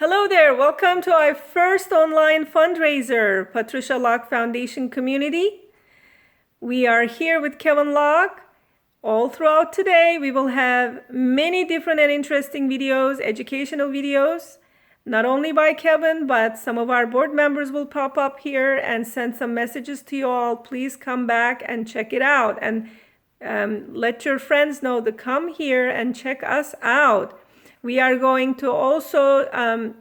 Hello there, welcome to our first online fundraiser, Patricia Locke Foundation community. We are here with Kevin Locke. All throughout today, we will have many different and interesting videos, educational videos, not only by Kevin, but some of our board members will pop up here and send some messages to you all. Please come back and check it out and let your friends know to come here and check us out. We are going to also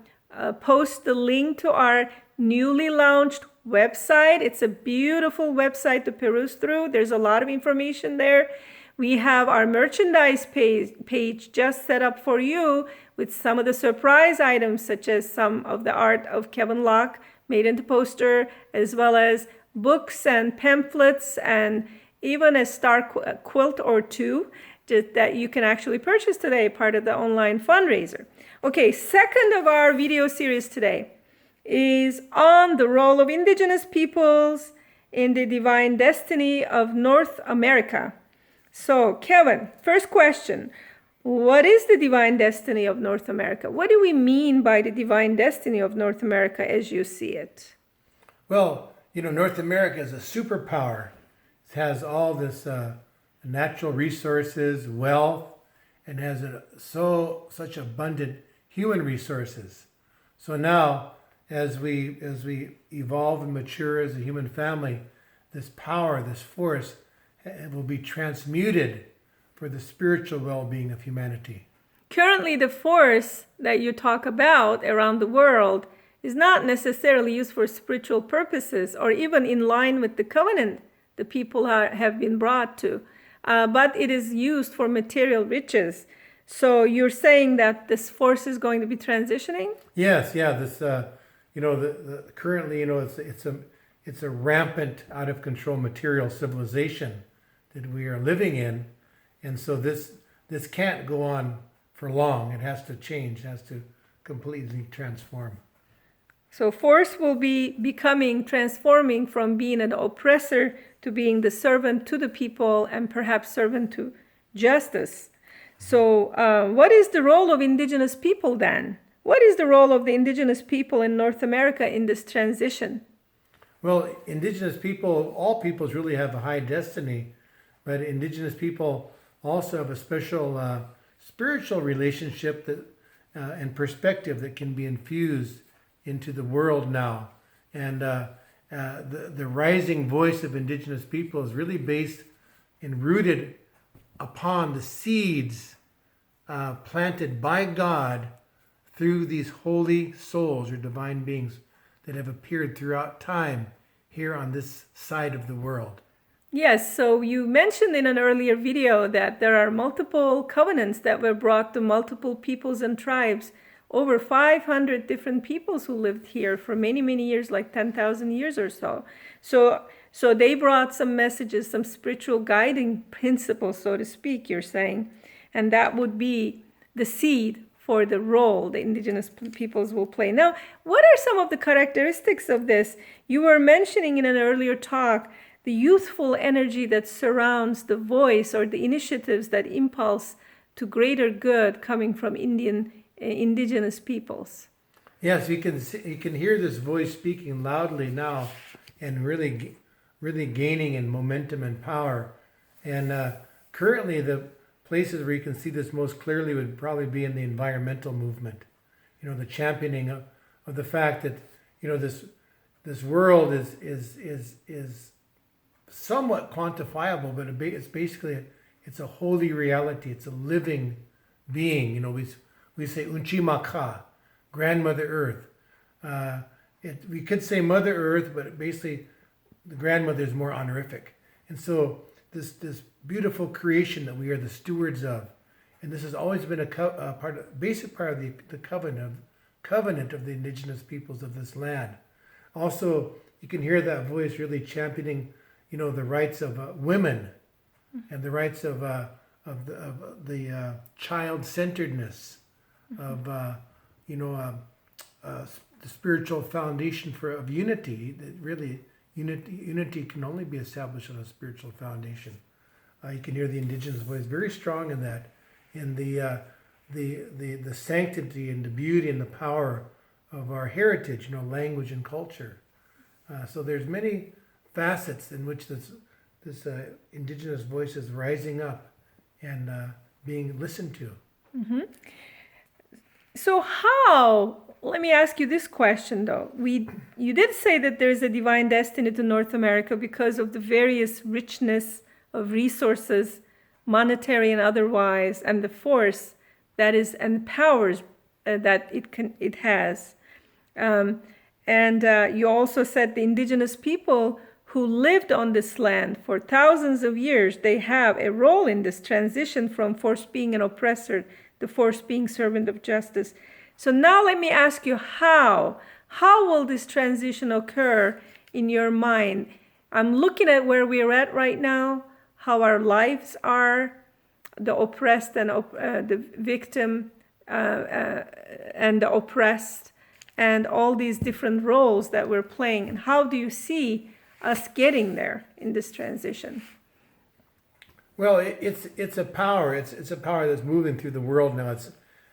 post the link to our newly launched website. It's a beautiful website to peruse through. There's a lot of information there. We have our merchandise page just set up for you with some of the surprise items, such as some of the art of Kevin Locke made into poster, as well as books and pamphlets and even a star quilt or two that you can actually purchase today, part of the online fundraiser. Okay, second of our video series today is on the role of Indigenous peoples in the divine destiny of North America. So, Kevin, first question, what is the divine destiny of North America? What do we mean by the divine destiny of North America as you see it? Well, North America is a superpower. It has all this natural resources, wealth, and has such abundant human resources. So now, as we evolve and mature as a human family, this power, this force, will be transmuted for the spiritual well-being of humanity. Currently, the force that you talk about around the world is not necessarily used for spiritual purposes or even in line with the covenant the people have been brought to. But it is used for material riches. So you're saying that this force is going to be transitioning? Yes, yeah. This, currently, it's a rampant, out of control material civilization that we are living in, and so this can't go on for long. It has to change. It has to completely transform. So force will be transforming from being an oppressor to being the servant to the people and perhaps servant to justice. So what is the role of Indigenous people then? What is the role of the Indigenous people in North America in this transition? Well, Indigenous people, all peoples really have a high destiny, but Indigenous people also have a special spiritual relationship and perspective that can be infused into the world now. And the rising voice of Indigenous people is really based and rooted upon the seeds planted by God through these holy souls or divine beings that have appeared throughout time here on this side of the world. Yes, so you mentioned in an earlier video that there are multiple covenants that were brought to multiple peoples and tribes. Over 500 different peoples who lived here for many, many years, like 10,000 years or so. So they brought some messages, some spiritual guiding principles, so to speak, you're saying. And that would be the seed for the role the Indigenous peoples will play. Now, what are some of the characteristics of this? You were mentioning in an earlier talk the youthful energy that surrounds the voice or the initiatives that impulse to greater good coming from Indigenous peoples. Yes, you can hear this voice speaking loudly now, and really gaining in momentum and power. And currently, the places where you can see this most clearly would probably be in the environmental movement. The championing of the fact that this world is somewhat quantifiable, but it's basically it's a holy reality. It's a living being. We say Unchimaka, Grandmother Earth. We could say Mother Earth, but basically the grandmother is more honorific. And so this beautiful creation that we are the stewards of, and this has always been a basic part of the covenant of the Indigenous peoples of this land. Also, you can hear that voice really championing, the rights of women and the rights of the child-centeredness of the spiritual foundation of unity. That really unity can only be established on a spiritual foundation. You can hear the Indigenous voice very strong in that, in the the sanctity and the beauty and the power of our heritage, language and culture. So there's many facets in which this indigenous voice is rising up and being listened to. So how, let me ask you this question though. You did say that there's a divine destiny to North America because of the various richness of resources, monetary and otherwise, and the force that is and powers that it has. And you also said the indigenous people who lived on this land for thousands of years, they have a role in this transition from force being an oppressor to force being servant of justice. So now let me ask you how will this transition occur in your mind? I'm looking at where we're at right now, how our lives are, the oppressed and the victim and the oppressed, and all these different roles that we're playing. And how do you see us getting there in this transition? Well, it's a power. It's a power that's moving through the world now.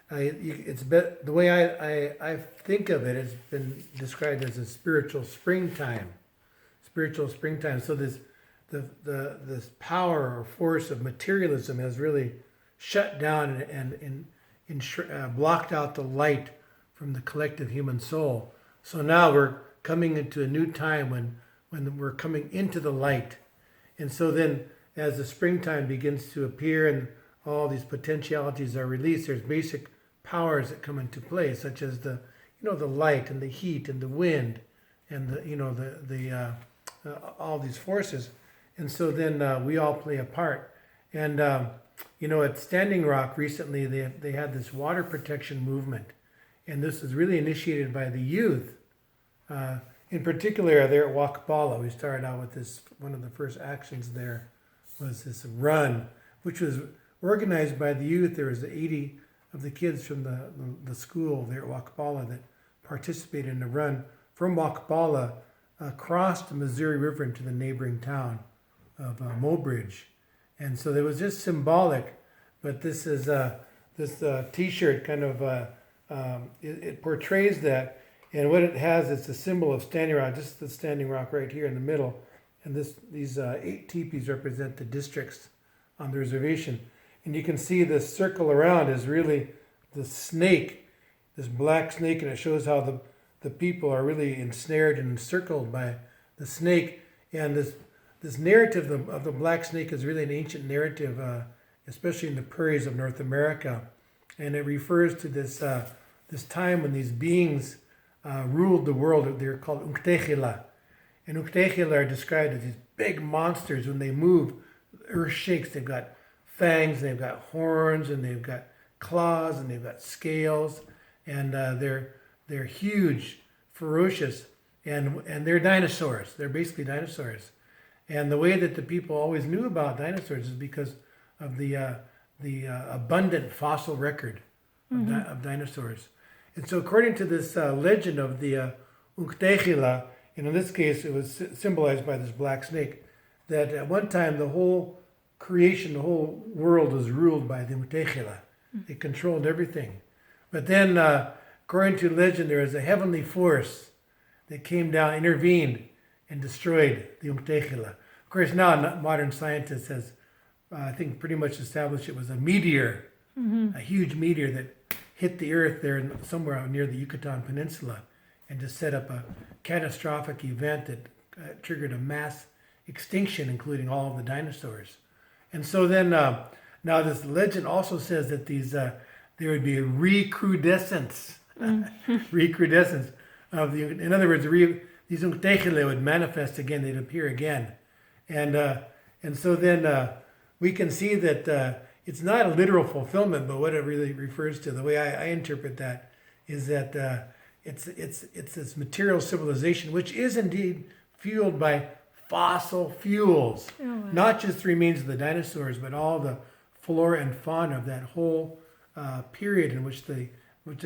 The way I think of it, it's been described as a spiritual springtime. Spiritual springtime. So this power or force of materialism has really shut down and blocked out the light from the collective human soul. So now we're coming into a new time when we're coming into the light. And so then as the springtime begins to appear and all these potentialities are released, there's basic powers that come into play, such as the light and the heat and the wind and all these forces. And so then we all play a part. And at Standing Rock recently, they had this water protection movement, and this was really initiated by the youth. In particular, there at Wakapala, we started out with this. One of the first actions there was this run, which was organized by the youth. There was 80 of the kids from the school there at Wakapala that participated in the run from Wakapala across the Missouri River into the neighboring town of Mobridge. And so it was just symbolic, but this is this T-shirt kind of it portrays that, and what it has, it's a symbol of Standing Rock. This is the Standing Rock right here in the middle, and these 8 teepees represent the districts on the reservation. And you can see this circle around is really the snake, this black snake, and it shows how the people are really ensnared and encircled by the snake. And this narrative of the black snake is really an ancient narrative, especially in the prairies of North America, and it refers to this time when these beings ruled the world. They're called Uktechila, and Uktechila are described as these big monsters. When they move, the earth shakes. They've got fangs, they've got horns, and they've got claws, and they've got scales, and they're huge, ferocious, and they're dinosaurs. They're basically dinosaurs. And the way that the people always knew about dinosaurs is because of the abundant fossil record of dinosaurs. And so according to this legend of the Uktechila, and in this case it was symbolized by this black snake, that at one time the whole creation, the whole world was ruled by the Uktechila. They controlled everything. But then, according to legend, there was a heavenly force that came down, intervened, and destroyed the Uktechila. Of course, now modern scientists has, I think, pretty much established it was a meteor, a huge meteor that hit the earth there somewhere near the Yucatan Peninsula and just set up a catastrophic event that triggered a mass extinction, including all of the dinosaurs. And so then, now this legend also says that there would be a recrudescence, recrudescence of in other words, these Uktechila would manifest again, they'd appear again. And so then we can see that it's not a literal fulfillment, but what it really refers to, the way I interpret that, is that it's this material civilization, which is indeed fueled by fossil fuels, not just the remains of the dinosaurs, but all the flora and fauna of that whole period in which they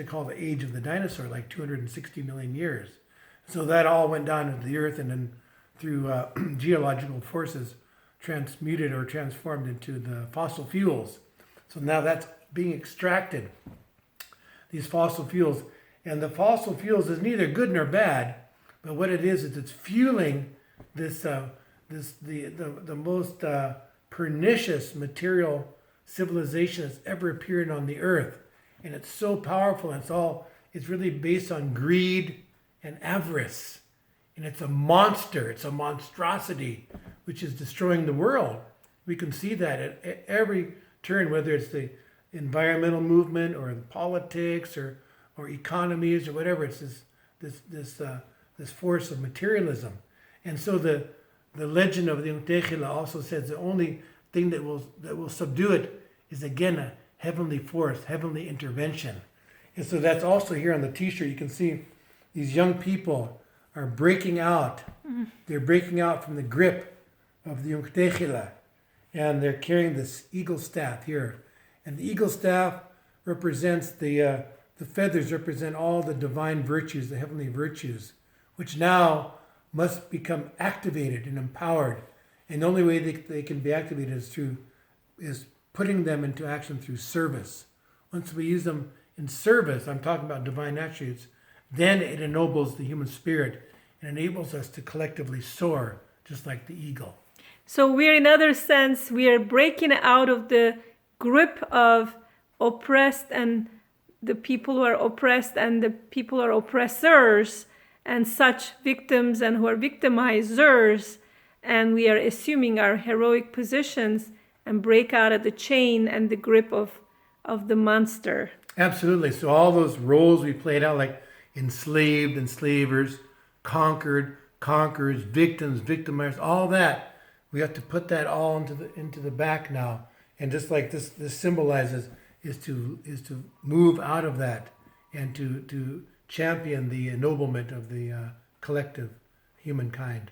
call the age of the dinosaur, like 260 million years. So that all went down into the earth and then through geological forces transmuted or transformed into the fossil fuels. So now that's being extracted, these fossil fuels. And the fossil fuels is neither good nor bad, but what it is it's fueling the most pernicious material civilization that's ever appeared on the earth. And it's so powerful, and it's really based on greed and avarice. And it's a monster, it's a monstrosity, which is destroying the world. We can see that at every turn, whether it's the environmental movement or politics or economies or whatever. It's this force of materialism. And so the legend of the Untechila also says the only thing that will subdue it is again a heavenly force, heavenly intervention. And so that's also here on the t-shirt. You can see these young people are breaking out. Mm-hmm. They're breaking out from the grip of the Untechila. And they're carrying this eagle staff here. And the eagle staff represents the feathers represent all the divine virtues, the heavenly virtues, which now must become activated and empowered. And the only way they can be activated is putting them into action through service. Once we use them in service, I'm talking about divine attributes, then it ennobles the human spirit and enables us to collectively soar, just like the eagle. So we're, in other sense, we are breaking out of the grip of oppressed and the people who are oppressed and the people who are oppressors and such victims and who are victimizers. And we are assuming our heroic positions and break out of the chain and the grip of the monster. Absolutely. So all those roles we played out, like enslaved, enslavers, conquered, conquerors, victims, victimizers, all that, we have to put that all into the back now. And just like this symbolizes is to move out of that and to champion the ennoblement of the collective humankind.